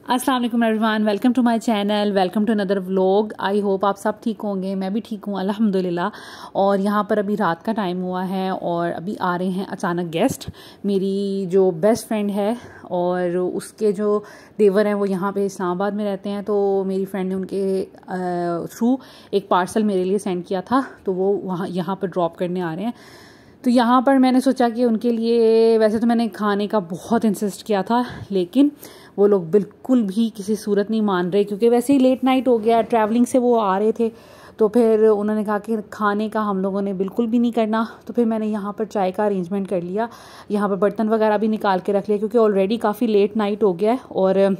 अस्सलाम वालेकुम everyone, welcome to my channel, welcome to another vlog. I hope आप सब ठीक होंगे। मैं भी ठीक हूँ अल्हम्दुलिल्लाह। और यहाँ पर अभी रात का टाइम हुआ है और अभी आ रहे हैं अचानक गेस्ट। मेरी जो बेस्ट फ्रेंड है और उसके जो देवर हैं वो यहाँ पे इस्लामाबाद में रहते हैं, तो मेरी फ्रेंड ने उनके थ्रू एक पार्सल मेरे लिए सेंड किया था, तो वो यहाँ पर ड्रॉप करने आ रहे हैं। तो यहाँ पर मैंने सोचा कि उनके लिए, वैसे तो मैंने खाने का बहुत इंसिस्ट किया था, लेकिन वो लोग बिल्कुल भी किसी सूरत नहीं मान रहे, क्योंकि वैसे ही लेट नाइट हो गया, ट्रैवलिंग से वो आ रहे थे। तो फिर उन्होंने कहा कि खाने का हम लोगों ने बिल्कुल भी नहीं करना। तो फिर मैंने यहाँ पर चाय का अरेंजमेंट कर लिया, यहाँ पर बर्तन वगैरह भी निकाल के रख लिया, क्योंकि ऑलरेडी काफ़ी लेट नाइट हो गया है और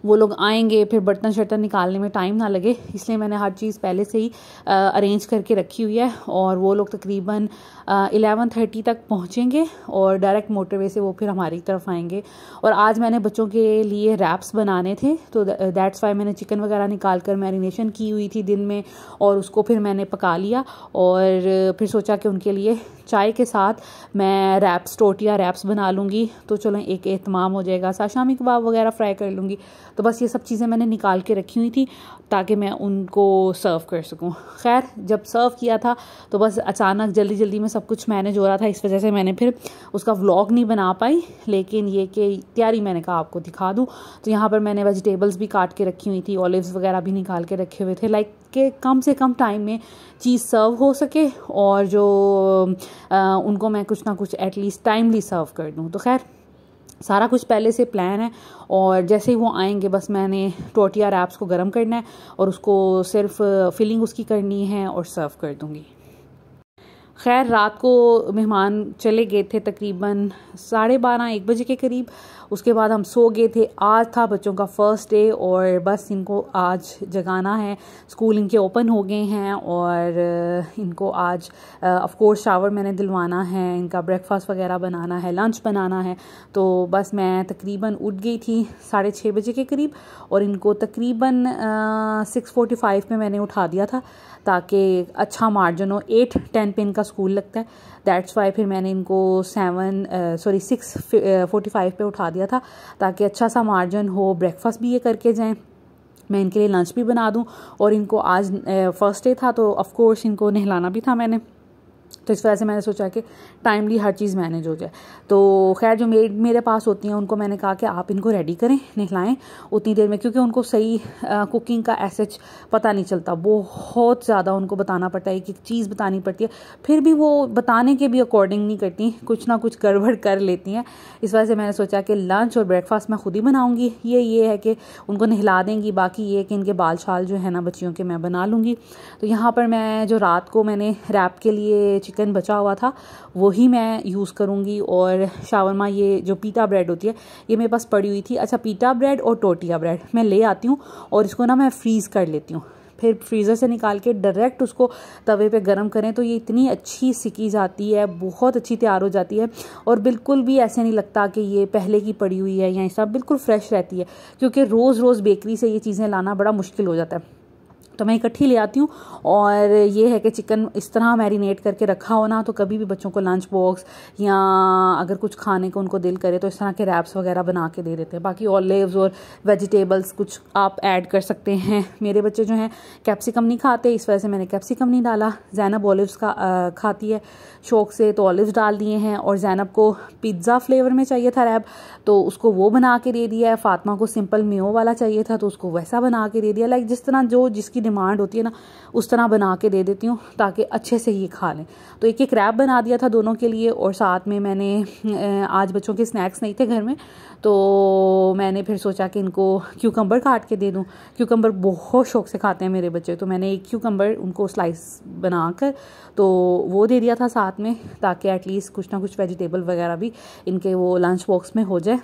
वो लोग आएंगे, फिर बर्तन शर्तन निकालने में टाइम ना लगे, इसलिए मैंने हर चीज़ पहले से ही अरेंज करके रखी हुई है। और वो लोग तकरीबन 11:30 तक पहुँचेंगे और डायरेक्ट मोटरवे से वो फिर हमारी तरफ आएंगे। और आज मैंने बच्चों के लिए रैप्स बनाने थे, तो दैट्स वाई मैंने चिकन वगैरह निकाल कर मैरिनेशन की हुई थी दिन में, और उसको फिर मैंने पका लिया। और फिर सोचा कि उनके लिए चाय के साथ मैं रैप्स, टोटिया रैप्स बना लूँगी, तो चलो एक एहतमाम हो जाएगा। साथ शामी कबाब वगैरह फ्राई कर लूँगी। तो बस ये सब चीज़ें मैंने निकाल के रखी हुई थी ताकि मैं उनको सर्व कर सकूं। खैर, जब सर्व किया था तो बस अचानक जल्दी जल्दी में सब कुछ मैनेज हो रहा था, इस वजह से मैंने फिर उसका व्लॉग नहीं बना पाई, लेकिन ये कि तैयारी मैंने कहा आपको दिखा दूं। तो यहाँ पर मैंने वेजिटेबल्स भी काट के रखी हुई थी, ऑलिव्स वगैरह भी निकाल के रखे हुए थे, लाइक कि कम से कम टाइम में चीज़ सर्व हो सके और जो उनको मैं कुछ ना कुछ एटलीस्ट टाइमली सर्व कर दूँ। तो खैर, सारा कुछ पहले से प्लान है। और जैसे ही वो आएंगे बस मैंने टोटिया रैप्स को गर्म करना है और उसको सिर्फ फिलिंग उसकी करनी है और सर्व कर दूँगी। खैर, रात को मेहमान चले गए थे तकरीबन 12:30-1 बजे के करीब। उसके बाद हम सो गए थे। आज था बच्चों का फर्स्ट डे और बस इनको आज जगाना है। स्कूल इनके ओपन हो गए हैं और इनको आज ऑफ कोर्स शावर मैंने दिलवाना है, इनका ब्रेकफास्ट वगैरह बनाना है, लंच बनाना है। तो बस मैं तकरीबन उठ गई थी 6:30 बजे के करीब और इनको तकरीबन 6:45 में मैंने उठा दिया था ताकि अच्छा मार्जिन हो। 8-10 पे इनका स्कूल लगता है, दैट्स वाई फिर मैंने इनको 6:45 पे उठा दिया था ताकि अच्छा सा मार्जिन हो, ब्रेकफास्ट भी ये करके जाएं, मैं इनके लिए लंच भी बना दूं। और इनको आज फर्स्ट डे था तो ऑफ कोर्स इनको नहलाना भी था मैंने, तो इस वजह से मैंने सोचा कि टाइमली हर चीज़ मैनेज हो जाए। तो खैर, जो मेड मेरे पास होती हैं उनको मैंने कहा कि आप इनको रेडी करें, नहलाएं उतनी देर में, क्योंकि उनको सही कुकिंग का एसेच पता नहीं चलता। बहुत ज़्यादा उनको बताना पड़ता है, एक एक चीज़ बतानी पड़ती है, फिर भी वो बताने के भी अकॉर्डिंग नहीं करती, कुछ ना कुछ गड़बड़ कर लेती हैं। इस वजह से मैंने सोचा कि लंच और ब्रेकफास्ट मैं खुद ही बनाऊँगी। ये है कि उनको नहला देंगी, बाकी ये कि इनके बाल शाल जो है ना बच्चियों के मैं बना लूँगी। तो यहाँ पर मैं जो रात को मैंने रैप के लिए चिकन बचा हुआ था वही मैं यूज़ करूँगी। और शावरमा, ये जो पीटा ब्रेड होती है ये मेरे पास पड़ी हुई थी। अच्छा, पीटा ब्रेड और टोटिया ब्रेड मैं ले आती हूँ और इसको ना मैं फ्रीज़ कर लेती हूँ, फिर फ्रीज़र से निकाल के डायरेक्ट उसको तवे पे गरम करें तो ये इतनी अच्छी सिकी जाती है, बहुत अच्छी तैयार हो जाती है। और बिल्कुल भी ऐसे नहीं लगता कि ये पहले की पड़ी हुई है या सब, बिल्कुल फ्रेश रहती है, क्योंकि रोज़ रोज़ बेकरी से ये चीज़ें लाना बड़ा मुश्किल हो जाता है। तो मैं इकट्ठी ले आती हूँ। और ये है कि चिकन इस तरह मैरिनेट करके रखा हो ना, तो कभी भी बच्चों को लंच बॉक्स या अगर कुछ खाने को उनको दिल करे तो इस तरह के रैप्स वगैरह बना के दे देते हैं। बाकी ऑलिव्स और वेजिटेबल्स कुछ आप ऐड कर सकते हैं। मेरे बच्चे जो हैं कैप्सिकम नहीं खाते, इस वजह से मैंने कैप्सिकम नहीं डाला। जैनब ऑलिव्स का खाती है शौक से, तो ऑलिव्स डाल दिए हैं। और जैनब को पिज़्ज़ा फ्लेवर में चाहिए था रैप, तो उसको वो बना के दे दिया है। फातिमा को सिंपल मेयो वाला चाहिए था तो उसको वैसा बना के दे दिया। लाइक जिस तरह जो जिसकी डिमांड होती है ना उस तरह बना के दे देती हूँ ताकि अच्छे से ये खा लें। तो एक एक रैप बना दिया था दोनों के लिए। और साथ में मैंने आज बच्चों के स्नैक्स नहीं थे घर में, तो मैंने फिर सोचा कि इनको क्यूकम्बर काट के दे दूँ। क्यूकम्बर बहुत शौक से खाते हैं मेरे बच्चे, तो मैंने एक क्यूकम्बर उनको स्लाइस बनाकर तो वो दे दिया था साथ में, ताकि एटलीस्ट कुछ ना कुछ वेजिटेबल वगैरह भी इनके वो लंच बॉक्स में हो जाए।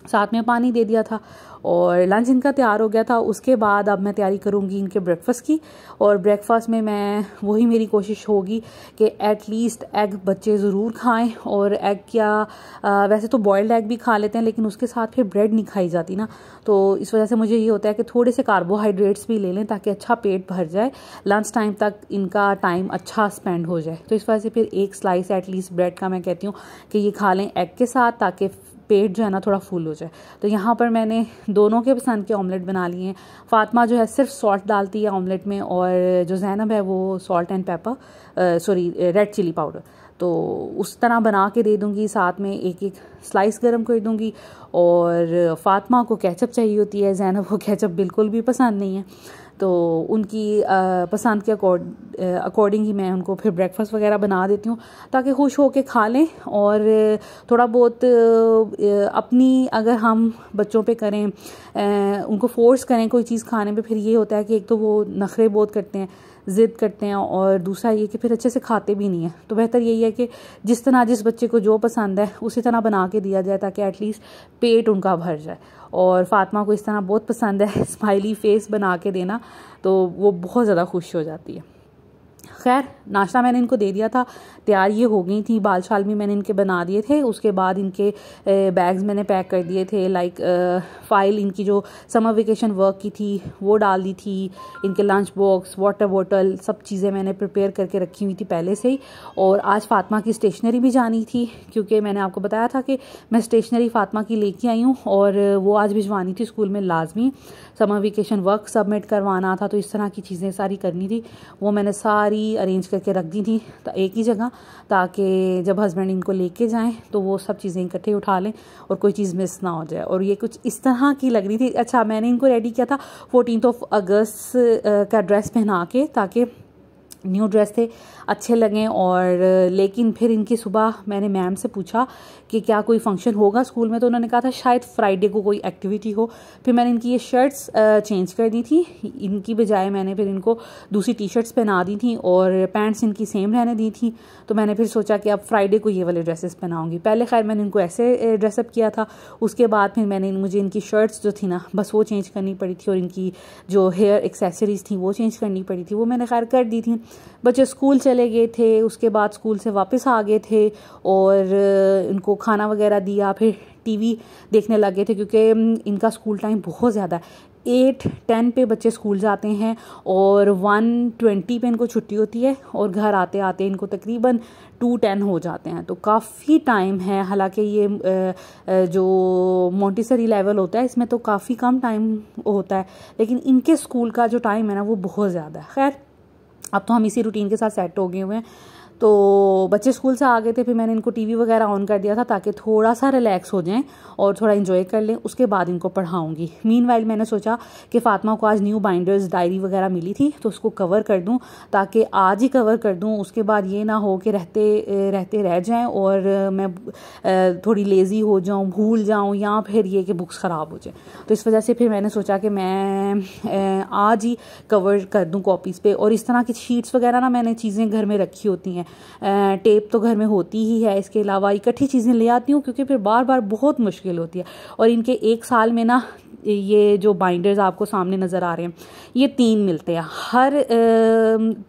साथ में पानी दे दिया था और लंच इनका तैयार हो गया था। उसके बाद अब मैं तैयारी करूँगी इनके ब्रेकफास्ट की। और ब्रेकफास्ट में मैं वही मेरी कोशिश होगी कि एटलीस्ट एग बच्चे ज़रूर खाएं। और एग क्या, वैसे तो बॉइल्ड एग भी खा लेते हैं, लेकिन उसके साथ फिर ब्रेड नहीं खाई जाती ना, तो इस वजह से मुझे ये होता है कि थोड़े से कार्बोहाइड्रेट्स भी ले लें ताकि अच्छा पेट भर जाए, लंच टाइम तक इनका टाइम अच्छा स्पेंड हो जाए। तो इस वजह से फिर एक स्लाइस एटलीस्ट ब्रेड का मैं कहती हूँ कि ये खा लें एग के साथ, ताकि पेट जो है ना थोड़ा फुल हो जाए। तो यहाँ पर मैंने दोनों के पसंद के ऑमलेट बना लिए हैं। फ़ातिमा जो है सिर्फ सॉल्ट डालती है ऑमलेट में, और जो ज़ैनब है वो salt and pepper red chilli powder. तो उस तरह बना के दे दूँगी, साथ में एक एक स्लाइस गरम कर दूँगी। और फ़ातिमा को केचप चाहिए होती है, ज़ैनब को केचप बिल्कुल भी पसंद नहीं है। तो उनकी पसंद के अकॉर्डिंग ही मैं उनको फिर ब्रेकफास्ट वगैरह बना देती हूँ, ताकि खुश होके खा लें। और थोड़ा बहुत अपनी अगर हम बच्चों पे करें, उनको फोर्स करें कोई चीज़ खाने पे, फिर ये होता है कि एक तो वो नखरे बहुत करते हैं, ज़िद करते हैं, और दूसरा ये कि फिर अच्छे से खाते भी नहीं हैं। तो बेहतर यही है कि जिस तरह जिस बच्चे को जो पसंद है उसी तरह बना के दिया जाए, ताकि एटलीस्ट पेट उनका भर जाए। और फ़ातिमा को इस तरह बहुत पसंद है स्माइली फेस बना के देना, तो वो बहुत ज़्यादा खुश हो जाती है। खैर, नाश्ता मैंने इनको दे दिया था, तैयार ये हो गई थी। बाल शाल भी मैंने इनके बना दिए थे। उसके बाद इनके बैग्स मैंने पैक कर दिए थे, लाइक फ़ाइल इनकी जो समर वेकेशन वर्क की थी वो डाल दी थी, इनके लंच बॉक्स, वाटर बॉटल, सब चीज़ें मैंने प्रिपेयर करके रखी हुई थी पहले से ही। और आज फ़ातिमा की स्टेशनरी भी जानी थी, क्योंकि मैंने आपको बताया था कि मैं स्टेशनरी फ़ातिमा की लेके आई हूँ, और वो आज भिजवानी थी स्कूल में लाजमी। समर वेकेशन वर्क सबमिट करवाना था, तो इस तरह की चीज़ें सारी करनी थी। वो मैंने सारी अरेंज करके रख दी थी एक ही जगह, ताकि जब हस्बैंड इनको लेके जाएं तो वो सब चीज़ें इकट्ठे उठा लें और कोई चीज़ मिस ना हो जाए। और ये कुछ इस तरह की लग रही थी। अच्छा, मैंने इनको रेडी किया था 14 अगस्त का ड्रेस पहना के, ताकि न्यू ड्रेस थे, अच्छे लगें। और लेकिन फिर इनकी सुबह मैंने मैम से पूछा कि क्या कोई फंक्शन होगा स्कूल में, तो उन्होंने कहा था शायद फ्राइडे को कोई एक्टिविटी हो। फिर मैंने इनकी ये शर्ट्स चेंज कर दी थी, इनकी बजाय मैंने फिर इनको दूसरी टी शर्ट्स पहना दी थी, और पैंट्स इनकी सेम रहने दी थी। तो मैंने फिर सोचा कि अब फ्राइडे को ये वाले ड्रेसेस पहनाऊँगी। पहले खैर मैंने इनको ऐसे ड्रेसअप किया था, उसके बाद फिर मुझे इनकी शर्ट्स जो थी ना बस वो चेंज करनी पड़ी थी, और इनकी जो हेयर एक्सेसरीज़ थी वो चेंज करनी पड़ी थी। वो मैंने खैर कर दी थी। बच्चे स्कूल चले गए थे, उसके बाद स्कूल से वापस आ गए थे, और इनको खाना वगैरह दिया, फिर टीवी देखने लगे थे, क्योंकि इनका स्कूल टाइम बहुत ज़्यादा है। 8:10 पे बच्चे स्कूल जाते हैं, और 1:20 पे इनको छुट्टी होती है, और घर आते आते इनको तकरीबन 2:10 हो जाते हैं। तो काफ़ी टाइम है। हालांकि ये जो मोंटेसरी लेवल होता है इसमें तो काफ़ी कम टाइम होता है, लेकिन इनके स्कूल का जो टाइम है ना वो बहुत ज़्यादा है। खैर, अब तो हम इसी रूटीन के साथ सेट हो गए हुए हैं। तो बच्चे स्कूल से आ गए थे, फिर मैंने इनको टीवी वगैरह ऑन कर दिया था, ताकि थोड़ा सा रिलैक्स हो जाएं और थोड़ा एंजॉय कर लें। उसके बाद इनको पढ़ाऊंगी। मीनवाइल मैंने सोचा कि फ़ातिमा को आज न्यू बाइंडर्स डायरी वगैरह मिली थी, तो उसको कवर कर दूं, ताकि आज ही कवर कर दूं। उसके बाद ये ना हो कि रहते रह जाएं और मैं थोड़ी लेज़ी हो जाऊं, भूल जाऊं, या फिर ये कि बुक्स ख़राब हो जाए। तो इस वजह से फिर मैंने सोचा कि मैं आज ही कवर कर दूँ कॉपीज़ पे। और इस तरह की शीट्स वगैरह ना मैंने चीज़ें घर में रखी होती हैं, टेप तो घर में होती ही है। इसके अलावा इकट्ठी चीज़ें ले आती हूँ, क्योंकि फिर बार बार बहुत मुश्किल होती है। और इनके 1 साल में ना ये जो बाइंडर्स आपको सामने नज़र आ रहे हैं ये 3 मिलते हैं, हर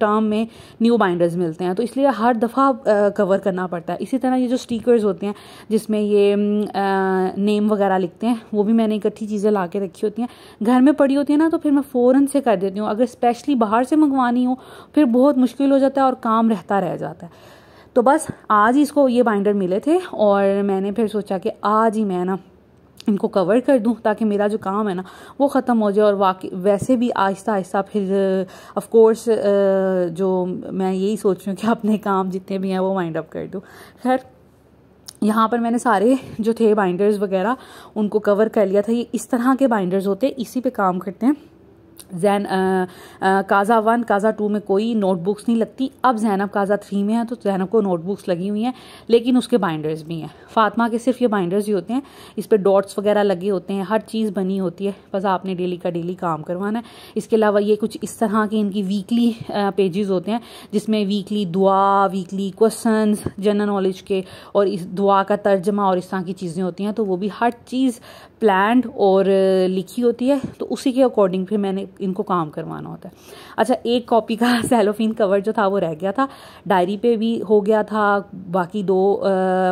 टर्म में न्यू बाइंडर्स मिलते हैं, तो इसलिए हर दफ़ा कवर करना पड़ता है। इसी तरह ये जो स्टिकर्स होते हैं जिसमें ये नेम वगैरह लिखते हैं, वो भी मैंने इकट्ठी चीज़ें ला के रखी होती हैं। घर में पड़ी होती है ना, तो फिर मैं फ़ौरन से कर देती हूँ। अगर स्पेशली बाहर से मंगवानी हो फिर बहुत मुश्किल हो जाता है और काम रहता रह जाता है। तो बस आज ही इसको ये बाइंडर मिले थे, और मैंने फिर सोचा कि आज ही मैं ना इनको कवर कर दूं, ताकि मेरा जो काम है ना वो ख़त्म हो जाए। और वैसे भी आहिस्ता आहिस्ता फिर ऑफ कोर्स जो मैं यही सोच रही हूँ कि अपने काम जितने भी हैं वो वाइंड अप कर दूं। खैर, यहाँ पर मैंने सारे जो थे बाइंडर्स वगैरह उनको कवर कर लिया था। ये इस तरह के बाइंडर्स होते हैं, इसी पे काम करते हैं। काज़ा 1 काज़ा 2 में कोई नोटबुक्स नहीं लगती। अब ज़ैनब काज़ा 3 में है, तो ज़ैनब को नोटबुक्स लगी हुई हैं, लेकिन उसके बाइंडर्स भी हैं। फ़ातिमा के सिर्फ ये बाइंडर्स ही होते हैं, इस पर डॉट्स वगैरह लगे होते हैं, हर चीज़ बनी होती है, बस आपने डेली का डेली काम करवाना है। इसके अलावा ये कुछ इस तरह की इनकी वीकली पेजेस होते हैं, जिसमें वीकली दुआ, वीकली क्वेश्चंस, जनरल नॉलेज के, और इस दुआ का तर्जमा और इस तरह की चीज़ें होती हैं। तो वो भी हर चीज़ प्लान्ड और लिखी होती है, तो उसी के अकॉर्डिंग फिर मैंने इनको काम करवाना होता है। अच्छा, एक कॉपी का सेलोफिन कवर जो था वो रह गया था, डायरी पे भी हो गया था, बाकी 2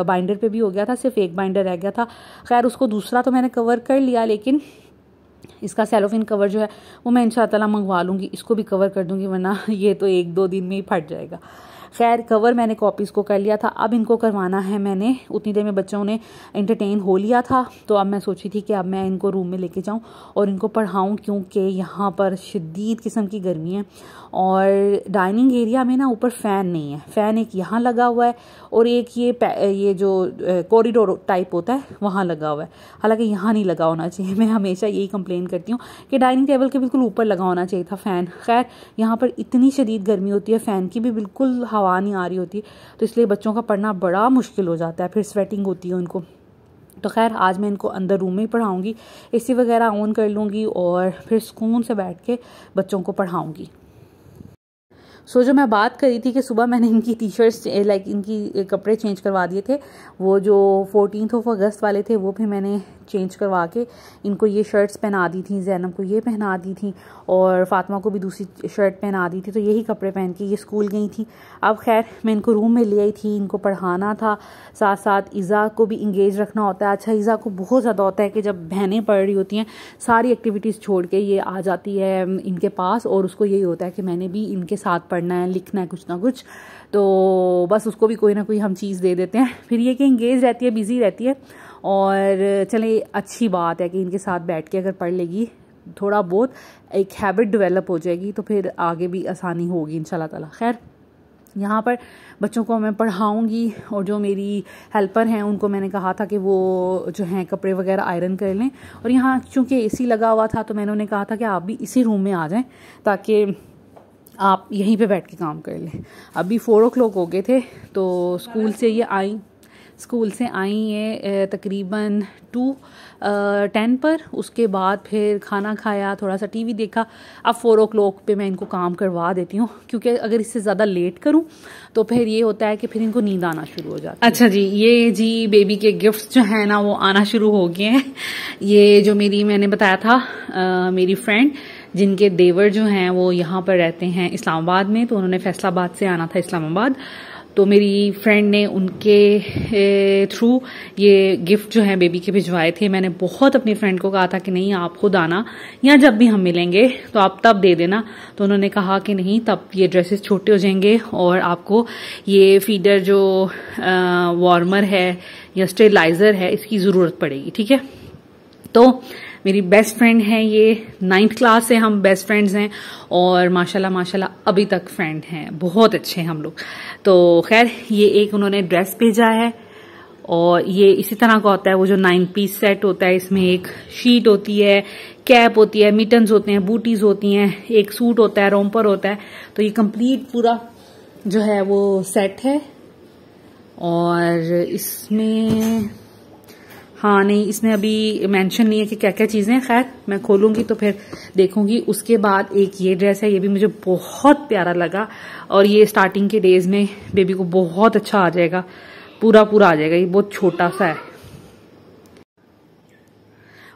बाइंडर पे भी हो गया था, सिर्फ एक बाइंडर रह गया था। खैर, उसको दूसरा तो मैंने कवर कर लिया, लेकिन इसका सेलोफिन कवर जो है वो मैं इंशाअल्लाह मंगवा लूँगी, इसको भी कवर कर दूँगी, वरना ये तो 1-2 दिन में ही फट जाएगा। खैर कवर मैंने कॉपीज़ को कर लिया था, अब इनको करवाना है मैंने। उतनी देर में बच्चों ने एंटरटेन हो लिया था, तो अब मैं सोची थी कि अब मैं इनको रूम में लेके जाऊँ और इनको पढ़ाऊँ, क्योंकि यहाँ पर शदीद किस्म की गर्मी है और डाइनिंग एरिया में ना ऊपर फ़ैन नहीं है। फ़ैन एक यहाँ लगा हुआ है और एक ये जो कॉरिडोर टाइप होता है वहाँ लगा हुआ है, हालांकि यहाँ नहीं लगा होना चाहिए। मैं हमेशा यही कंप्लेन करती हूँ कि डाइनिंग टेबल के बिल्कुल ऊपर लगा होना चाहिए था फ़ैन। खैर यहाँ पर इतनी शदीद गर्मी होती है, फ़ैन की भी बिल्कुल हवा नहीं आ रही होती, तो इसलिए बच्चों का पढ़ना बड़ा मुश्किल हो जाता है, फिर स्वेटिंग होती है उनको। तो खैर आज मैं इनको अंदर रूम में ही पढ़ाऊँगी, एसी वगैरह ऑन कर लूँगी और फिर सुकून से बैठ के बच्चों को पढ़ाऊँगी। जो मैं बात करी थी कि सुबह मैंने इनकी टी शर्ट्स इनकी कपड़े चेंज करवा दिए थे, वो जो 14 अगस्त वाले थे वो भी मैंने चेंज करवा के इनको ये शर्ट्स पहना दी थी, ज़ैनब को ये पहना दी थी और फातिमा को भी दूसरी शर्ट पहना दी थी। तो यही कपड़े पहन के ये स्कूल गई थी। अब खैर मैं इनको रूम में ले आई थी, इनको पढ़ाना था, साथ साथ ईज़ा को भी इंगेज रखना होता है। अच्छा, ईज़ा को बहुत ज़्यादा होता है कि जब बहनें पढ़ रही होती हैं सारी एक्टिविटीज़ छोड़ के ये आ जाती है इनके पास और उसको यही होता है कि मैंने भी इनके साथ पढ़ना है, लिखना है कुछ ना कुछ, तो बस उसको भी कोई ना कोई हम चीज़ दे देते हैं। फिर ये कि इंगेज रहती है, बिजी रहती है और चले अच्छी बात है कि इनके साथ बैठ के अगर पढ़ लेगी, थोड़ा बहुत एक हैबिट डेवलप हो जाएगी, तो फिर आगे भी आसानी होगी इंशाल्लाह ताला। खैर यहाँ पर बच्चों को मैं पढ़ाऊँगी और जो मेरी हेल्पर हैं उनको मैंने कहा था कि वो जो हैं कपड़े वगैरह आयरन कर लें, और यहाँ चूँकि एसी लगा हुआ था तो मैंने उन्हें कहा था कि आप भी इसी रूम में आ जाएं ताकि आप यहीं पे बैठ के काम कर लें। अभी 4 o'clock हो गए थे, तो स्कूल से आई ये तकरीबन 2:10 पर। उसके बाद फिर खाना खाया, थोड़ा सा टीवी देखा। अब 4 o'clock पे मैं इनको काम करवा देती हूँ, क्योंकि अगर इससे ज़्यादा लेट करूँ तो फिर ये होता है कि फिर इनको नींद आना शुरू हो जाती है। अच्छा जी, ये जी बेबी के गिफ्ट्स जो है ना वो आना शुरू हो गए हैं। ये जो मैंने बताया था मेरी फ्रेंड जिनके देवर जो हैं वो यहाँ पर रहते हैं इस्लामाबाद में, तो उन्होंने फैसलाबाद से आना था इस्लामाबाद, तो मेरी फ्रेंड ने उनके थ्रू ये गिफ्ट जो है बेबी के भिजवाए थे। मैंने बहुत अपनी फ्रेंड को कहा था कि नहीं आप खुद आना, या जब भी हम मिलेंगे तो आप तब दे देना, तो उन्होंने कहा कि नहीं, तब ये ड्रेसेस छोटे हो जाएंगे और आपको ये फीडर जो वार्मर है या स्टेरिलाइजर है इसकी ज़रूरत पड़ेगी, ठीक है। तो मेरी बेस्ट फ्रेंड है ये, 9th क्लास से हम बेस्ट फ्रेंड्स हैं और माशाल्लाह अभी तक फ्रेंड हैं, बहुत अच्छे हैं हम लोग। तो खैर ये एक उन्होंने ड्रेस भेजा है और ये इसी तरह का होता है, वो जो 9 पीस सेट होता है, इसमें एक शीट होती है, कैप होती है, मिटन्स होते हैं, बूटीज होती हैं, एक सूट होता है, रोम्पर होता है। तो ये कंप्लीट पूरा जो है वो सेट है और इसमें हाँ नहीं, इसमें अभी मेंशन नहीं है कि क्या क्या चीजें। खैर मैं खोलूंगी तो फिर देखूंगी। उसके बाद एक ये ड्रेस है, ये भी मुझे बहुत प्यारा लगा और ये स्टार्टिंग के डेज में बेबी को बहुत अच्छा आ जाएगा, पूरा आ जाएगा, ये बहुत छोटा सा है।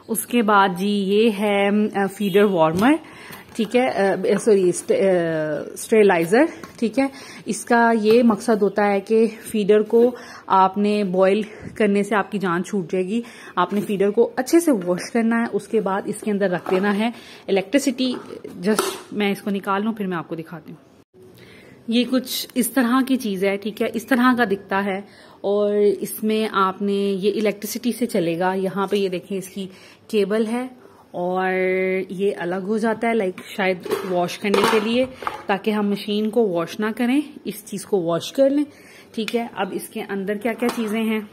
उसके बाद जी ये है फीडर वार्मर, ठीक है, सॉरी स्टेरिलाइजर, ठीक है। इसका ये मकसद होता है कि फीडर को आपने बॉईल करने से आपकी जान छूट जाएगी। आपने फीडर को अच्छे से वॉश करना है, उसके बाद इसके अंदर रख देना है इलेक्ट्रिसिटी। जस्ट मैं इसको निकाल लूं फिर मैं आपको दिखाती हूँ। ये कुछ इस तरह की चीज है, ठीक है, इस तरह का दिखता है और इसमें आपने ये इलेक्ट्रिसिटी से चलेगा। यहाँ पे ये देखें इसकी केबल है और ये अलग हो जाता है, लाइक शायद वॉश करने के लिए, ताकि हम मशीन को वॉश ना करें, इस चीज को वॉश कर लें, ठीक है। अब इसके अंदर क्या क्या चीजें हैं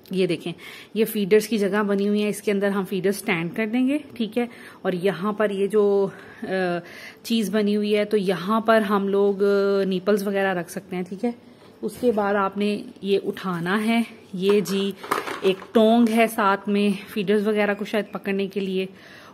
ये देखें, ये फीडर्स की जगह बनी हुई है, इसके अंदर हम फीडर स्टैंड कर देंगे, ठीक है। और यहाँ पर ये जो चीज बनी हुई है, तो यहाँ पर हम लोग नीपल्स वगैरह रख सकते हैं, ठीक है। उसके बाद आपने ये उठाना है, ये जी एक टोंग है साथ में फीडर्स वगैरह को शायद पकड़ने के लिए,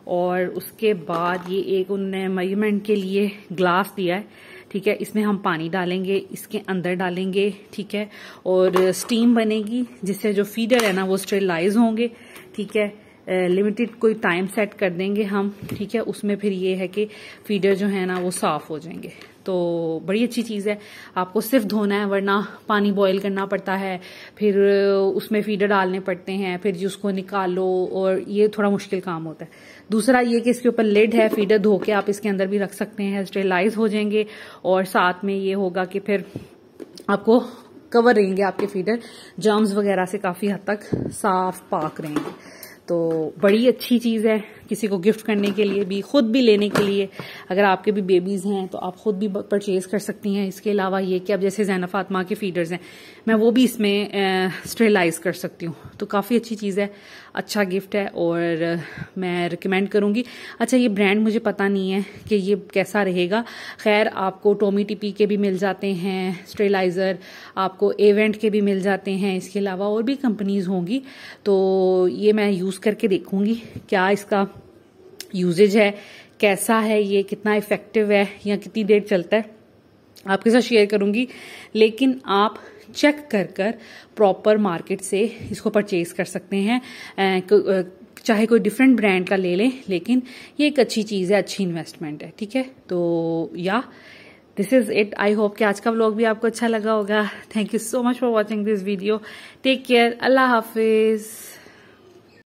और उसके बाद ये एक उन्होंने मेजरमेंट के लिए ग्लास दिया है, ठीक है। इसमें हम पानी डालेंगे, इसके अंदर डालेंगे, ठीक है, और स्टीम बनेगी जिससे जो फीडर है ना वो स्टेरिलाइज होंगे, ठीक है। लिमिटेड कोई टाइम सेट कर देंगे हम, ठीक है। उसमें फिर ये है कि फीडर जो है ना वो साफ हो जाएंगे, तो बड़ी अच्छी चीज़ है। आपको सिर्फ धोना है, वरना पानी बॉईल करना पड़ता है, फिर उसमें फीडर डालने पड़ते हैं, फिर उसको निकालो, और ये थोड़ा मुश्किल काम होता है। दूसरा ये कि इसके ऊपर लिड है, फीडर धो के आप इसके अंदर भी रख सकते हैं, स्टेरिलाइज हो जाएंगे। और साथ में ये होगा कि फिर आपको कवर रहेंगे, आपके फीडर जर्म्स वगैरह से काफी हद तक साफ पाक रहेंगे। तो बड़ी अच्छी चीज है किसी को गिफ्ट करने के लिए भी, खुद भी लेने के लिए। अगर आपके भी बेबीज हैं तो आप खुद भी परचेज कर सकती हैं। इसके अलावा ये कि अब जैसे ज़ैना फातिमा के फीडर्स हैं, मैं वो भी इसमें स्टेरलाइज कर सकती हूँ। तो काफ़ी अच्छी चीज़ है, अच्छा गिफ्ट है और मैं रिकमेंड करूँगी। अच्छा, ये ब्रांड मुझे पता नहीं है कि ये कैसा रहेगा। खैर, आपको टॉमी टिपी के भी मिल जाते हैं स्टेरलाइज़र, आपको एवेंट के भी मिल जाते हैं। इसके अलावा और भी कंपनीज होंगी, तो ये मैं यूज़ करके देखूँगी क्या इसका यूजेज है, कैसा है, ये कितना इफेक्टिव है या कितनी देर चलता है, आपके साथ शेयर करूंगी। लेकिन आप चेक कर प्रॉपर मार्केट से इसको परचेज कर सकते हैं। चाहे कोई डिफरेंट ब्रांड का ले लें, लेकिन ये एक अच्छी चीज़ है, अच्छी इन्वेस्टमेंट है। ठीक है, तो या this is it. I hope कि आज का व्लॉग भी आपको अच्छा लगा होगा। Thank you so much for watching this video. Take care, अल्लाह हाफिज।